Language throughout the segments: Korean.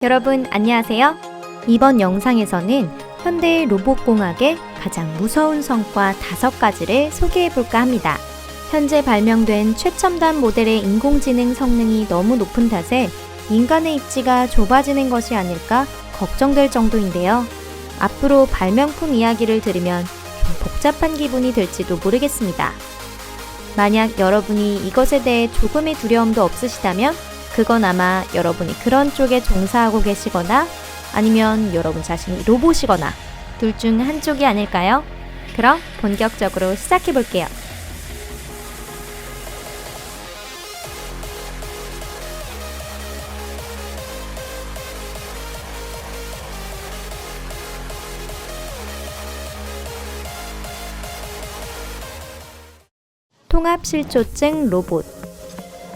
여러분 안녕하세요. 이번 영상에서는 현대 로봇공학의 가장 무서운 성과 5가지를 소개해볼까 합니다. 현재 발명된 최첨단 모델의 인공지능 성능이 너무 높은 탓에 인간의 입지가 좁아지는 것이 아닐까 걱정될 정도인데요. 앞으로 발명품 이야기를 들으면 좀 복잡한 기분이 들지도 모르겠습니다. 만약 여러분이 이것에 대해 조금의 두려움도 없으시다면 그건 아마 여러분이 그런 쪽에 종사하고 계시거나 아니면 여러분 자신이 로봇이거나 둘 중 한쪽이 아닐까요? 그럼 본격적으로 시작해 볼게요. 통합실조증 로봇.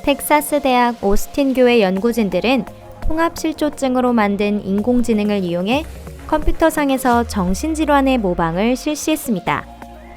텍사스 대학 오스틴 교회 연구진들은 통합실조증으로 만든 인공지능을 이용해 컴퓨터상에서 정신질환의 모방을 실시했습니다.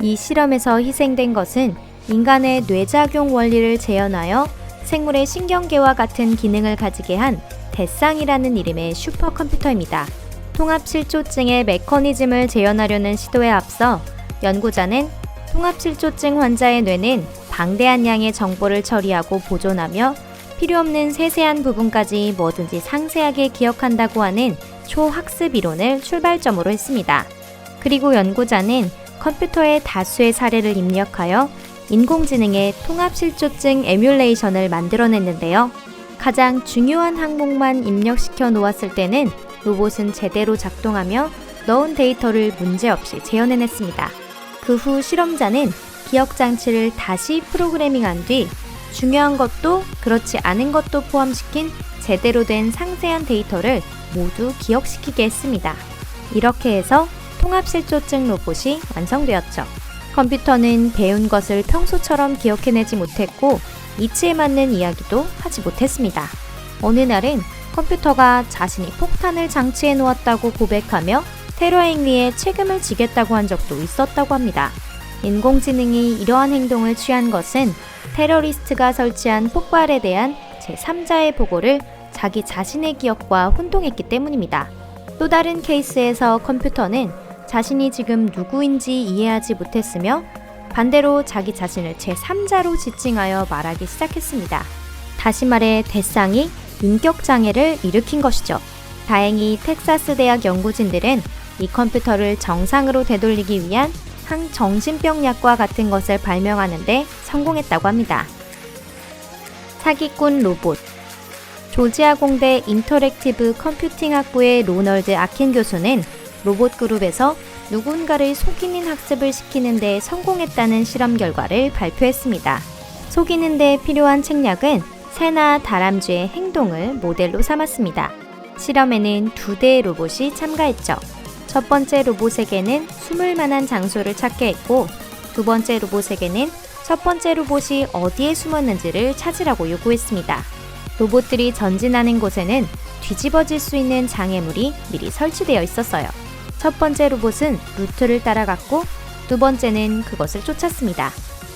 이 실험에서 희생된 것은 인간의 뇌작용 원리를 재현하여 생물의 신경계와 같은 기능을 가지게 한 대쌍이라는 이름의 슈퍼컴퓨터입니다. 통합실조증의 메커니즘을 재현하려는 시도에 앞서 연구자는 통합실조증 환자의 뇌는 방대한 양의 정보를 처리하고 보존하며 필요없는 세세한 부분까지 뭐든지 상세하게 기억한다고 하는 초학습 이론을 출발점으로 했습니다. 그리고 연구자는 컴퓨터의 다수의 사례를 입력하여 인공지능의 통합실조증 에뮬레이션을 만들어냈는데요. 가장 중요한 항목만 입력시켜 놓았을 때는 로봇은 제대로 작동하며 넣은 데이터를 문제없이 재현해냈습니다. 그 후 실험자는 기억장치를 다시 프로그래밍한 뒤 중요한 것도 그렇지 않은 것도 포함시킨 제대로 된 상세한 데이터를 모두 기억시키게 했습니다. 이렇게 해서 통합실조증 로봇이 완성되었죠. 컴퓨터는 배운 것을 평소처럼 기억해내지 못했고 이치에 맞는 이야기도 하지 못했습니다. 어느 날은 컴퓨터가 자신이 폭탄을 장치해 놓았다고 고백하며 테러 행위에 책임을 지겠다고 한 적도 있었다고 합니다. 인공지능이 이러한 행동을 취한 것은 테러리스트가 설치한 폭발에 대한 제3자의 보고를 자기 자신의 기억과 혼동했기 때문입니다. 또 다른 케이스에서 컴퓨터는 자신이 지금 누구인지 이해하지 못했으며 반대로 자기 자신을 제3자로 지칭하여 말하기 시작했습니다. 다시 말해 대쌍이 인격장애를 일으킨 것이죠. 다행히 텍사스 대학 연구진들은 이 컴퓨터를 정상으로 되돌리기 위한 항정신병 약과 같은 것을 발명하는 데 성공했다고 합니다. 사기꾼 로봇. 조지아 공대 인터랙티브 컴퓨팅 학부의 로널드 아킨 교수는 로봇 그룹에서 누군가를 속이는 학습을 시키는 데 성공했다는 실험 결과를 발표했습니다. 속이는 데 필요한 책략은 새나 다람쥐의 행동을 모델로 삼았습니다. 실험에는 2대의 로봇이 참가했죠. 첫 번째 로봇에게는 숨을 만한 장소를 찾게 했고 두 번째 로봇에게는 첫 번째 로봇이 어디에 숨었는지를 찾으라고 요구했습니다. 로봇들이 전진하는 곳에는 뒤집어질 수 있는 장애물이 미리 설치되어 있었어요. 첫 번째 로봇은 루트를 따라갔고 두 번째는 그것을 쫓았습니다.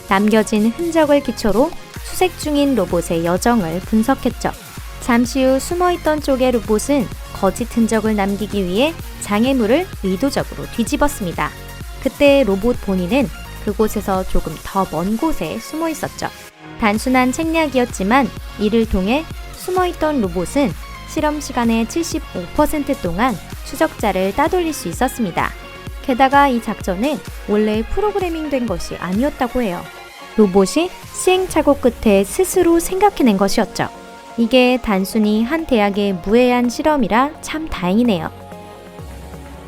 남겨진 흔적을 기초로 수색 중인 로봇의 여정을 분석했죠. 잠시 후 숨어있던 쪽의 로봇은 거짓 흔적을 남기기 위해 장애물을 의도적으로 뒤집었습니다. 그때 로봇 본인은 그곳에서 조금 더 먼 곳에 숨어 있었죠. 단순한 책략이었지만 이를 통해 숨어있던 로봇은 실험 시간의 75% 동안 추적자를 따돌릴 수 있었습니다. 게다가 이 작전은 원래 프로그래밍된 것이 아니었다고 해요. 로봇이 시행착오 끝에 스스로 생각해낸 것이었죠. 이게 단순히 한 대학의 무해한 실험이라 참 다행이네요.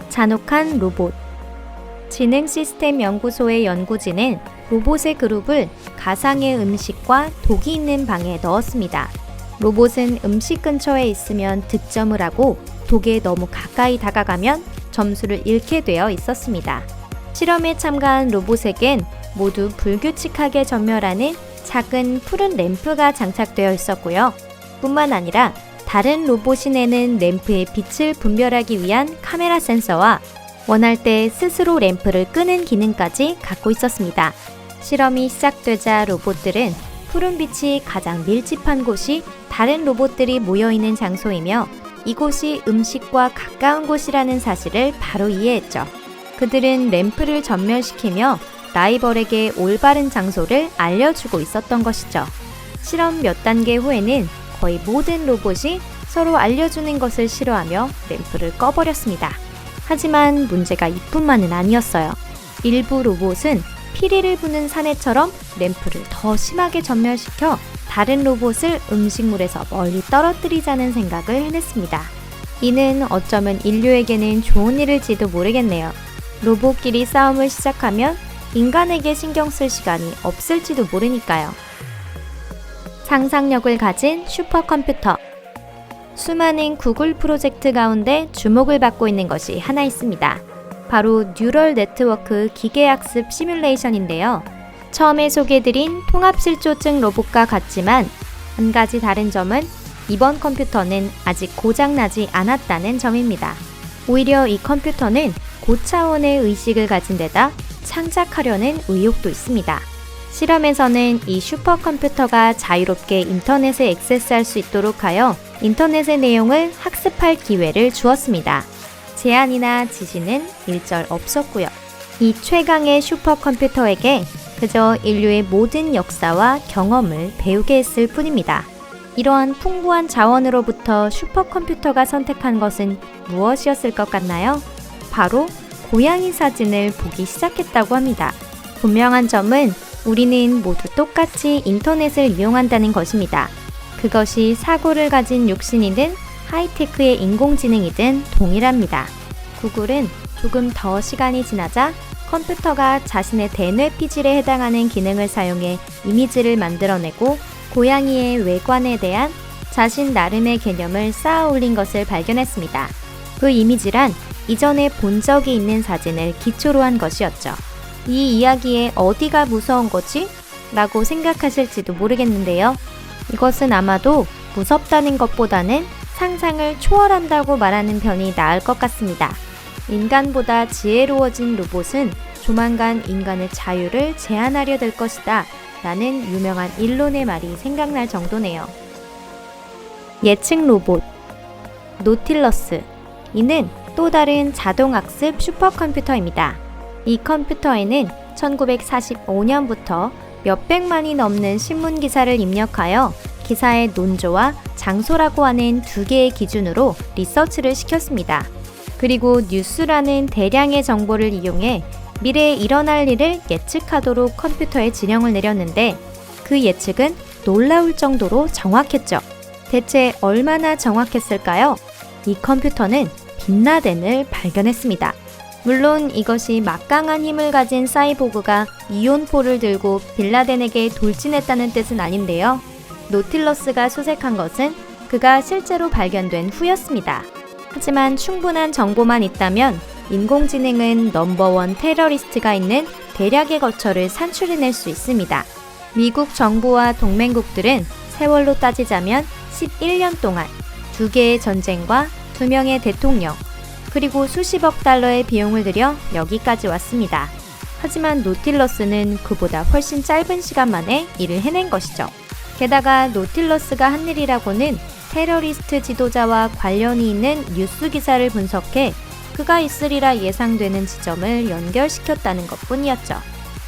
잔혹한 로봇. 지능시스템연구소의 연구진은 로봇의 그룹을 가상의 음식과 독이 있는 방에 넣었습니다. 로봇은 음식 근처에 있으면 득점을 하고 독에 너무 가까이 다가가면 점수를 잃게 되어 있었습니다. 실험에 참가한 로봇에겐 모두 불규칙하게 전멸하는 작은 푸른 램프가 장착되어 있었고요. 뿐만 아니라 다른 로봇이 내는 램프의 빛을 분별하기 위한 카메라 센서와 원할 때 스스로 램프를 끄는 기능까지 갖고 있었습니다. 실험이 시작되자 로봇들은 푸른빛이 가장 밀집한 곳이 다른 로봇들이 모여있는 장소이며 이곳이 음식과 가까운 곳이라는 사실을 바로 이해했죠. 그들은 램프를 전멸시키며 라이벌에게 올바른 장소를 알려주고 있었던 것이죠. 실험 몇 단계 후에는 거의 모든 로봇이 서로 알려주는 것을 싫어하며 램프를 꺼버렸습니다. 하지만 문제가 이뿐만은 아니었어요. 일부 로봇은 피리를 부는 사내처럼 램프를 더 심하게 전멸시켜 다른 로봇을 음식물에서 멀리 떨어뜨리자는 생각을 해냈습니다. 이는 어쩌면 인류에게는 좋은 일일지도 모르겠네요. 로봇끼리 싸움을 시작하면 인간에게 신경 쓸 시간이 없을지도 모르니까요. 상상력을 가진 슈퍼컴퓨터. 수많은 구글 프로젝트 가운데 주목을 받고 있는 것이 하나 있습니다. 바로 뉴럴 네트워크 기계학습 시뮬레이션인데요. 처음에 소개해드린 통합실조증 로봇과 같지만 한 가지 다른 점은 이번 컴퓨터는 아직 고장나지 않았다는 점입니다. 오히려 이 컴퓨터는 고차원의 의식을 가진 데다 창작하려는 의욕도 있습니다. 실험에서는 이 슈퍼컴퓨터가 자유롭게 인터넷에 액세스할 수 있도록 하여 인터넷의 내용을 학습할 기회를 주었습니다. 제한이나 지시는 일절 없었고요. 이 최강의 슈퍼컴퓨터에게 그저 인류의 모든 역사와 경험을 배우게 했을 뿐입니다. 이러한 풍부한 자원으로부터 슈퍼컴퓨터가 선택한 것은 무엇이었을 것 같나요? 바로 고양이 사진을 보기 시작했다고 합니다. 분명한 점은 우리는 모두 똑같이 인터넷을 이용한다는 것입니다. 그것이 사고를 가진 육신이든 하이테크의 인공지능이든 동일합니다. 구글은 조금 더 시간이 지나자 컴퓨터가 자신의 대뇌 피질에 해당하는 기능을 사용해 이미지를 만들어내고 고양이의 외관에 대한 자신 나름의 개념을 쌓아 올린 것을 발견했습니다. 그 이미지란 이전에 본 적이 있는 사진을 기초로 한 것이었죠. 이 이야기에 어디가 무서운 거지? 라고 생각하실지도 모르겠는데요. 이것은 아마도 무섭다는 것보다는 상상을 초월한다고 말하는 편이 나을 것 같습니다. 인간보다 지혜로워진 로봇은 조만간 인간의 자유를 제한하려 될 것이다 라는 유명한 일론의 말이 생각날 정도네요. 예측 로봇 노틸러스. 이는 또 다른 자동학습 슈퍼컴퓨터입니다. 이 컴퓨터에는 1945년부터 몇백만이 넘는 신문 기사를 입력하여 기사의 논조와 장소라고 하는 두 개의 기준으로 리서치를 시켰습니다. 그리고 뉴스라는 대량의 정보를 이용해 미래에 일어날 일을 예측하도록 컴퓨터에 지령을 내렸는데 그 예측은 놀라울 정도로 정확했죠. 대체 얼마나 정확했을까요? 이 컴퓨터는 빈라덴을 발견했습니다. 물론 이것이 막강한 힘을 가진 사이보그가 이온포를 들고 빈라덴에게 돌진했다는 뜻은 아닌데요. 노틸러스가 수색한 것은 그가 실제로 발견된 후였습니다. 하지만 충분한 정보만 있다면 인공지능은 넘버원 테러리스트가 있는 대략의 거처를 산출해낼 수 있습니다. 미국 정부와 동맹국들은 세월로 따지자면 11년 동안 2개의 전쟁과 2명의 대통령, 그리고 수십억 달러의 비용을 들여 여기까지 왔습니다. 하지만 노틸러스는 그보다 훨씬 짧은 시간 만에 일을 해낸 것이죠. 게다가 노틸러스가 한 일이라고는 테러리스트 지도자와 관련이 있는 뉴스 기사를 분석해 그가 있으리라 예상되는 지점을 연결시켰다는 것뿐이었죠.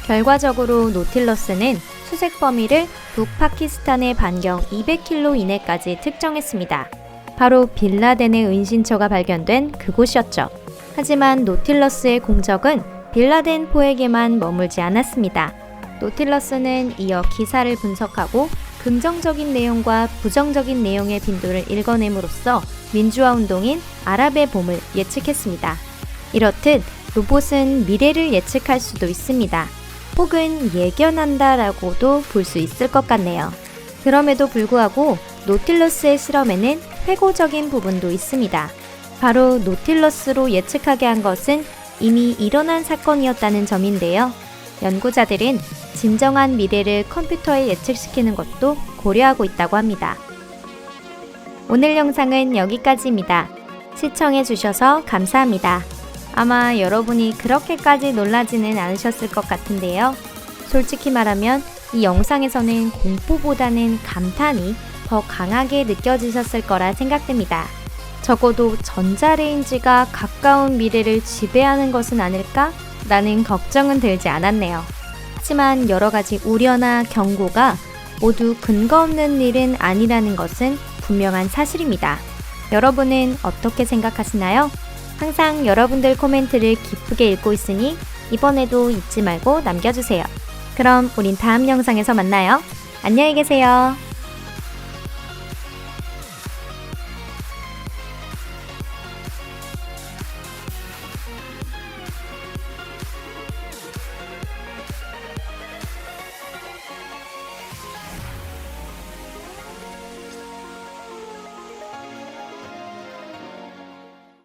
결과적으로 노틸러스는 수색 범위를 북파키스탄의 반경 200km 이내까지 특정했습니다. 바로 빈라덴의 은신처가 발견된 그곳이었죠. 하지만 노틸러스의 공적은 빈라덴 포에게만 머물지 않았습니다. 노틸러스는 이어 기사를 분석하고 긍정적인 내용과 부정적인 내용의 빈도를 읽어냄으로써 민주화 운동인 아랍의 봄을 예측했습니다. 이렇듯 로봇은 미래를 예측할 수도 있습니다. 혹은 예견한다라고도 볼 수 있을 것 같네요. 그럼에도 불구하고 노틸러스의 실험에는 회고적인 부분도 있습니다. 바로 노틸러스로 예측하게 한 것은 이미 일어난 사건이었다는 점인데요. 연구자들은 진정한 미래를 컴퓨터에 예측시키는 것도 고려하고 있다고 합니다. 오늘 영상은 여기까지입니다. 시청해주셔서 감사합니다. 아마 여러분이 그렇게까지 놀라지는 않으셨을 것 같은데요. 솔직히 말하면 이 영상에서는 공포보다는 감탄이 더 강하게 느껴지셨을 거라 생각됩니다. 적어도 전자레인지가 가까운 미래를 지배하는 것은 아닐까? 라는 걱정은 들지 않았네요. 하지만 여러 가지 우려나 경고가 모두 근거 없는 일은 아니라는 것은 분명한 사실입니다. 여러분은 어떻게 생각하시나요? 항상 여러분들 코멘트를 기쁘게 읽고 있으니 이번에도 잊지 말고 남겨주세요. 그럼 우린 다음 영상에서 만나요. 안녕히 계세요.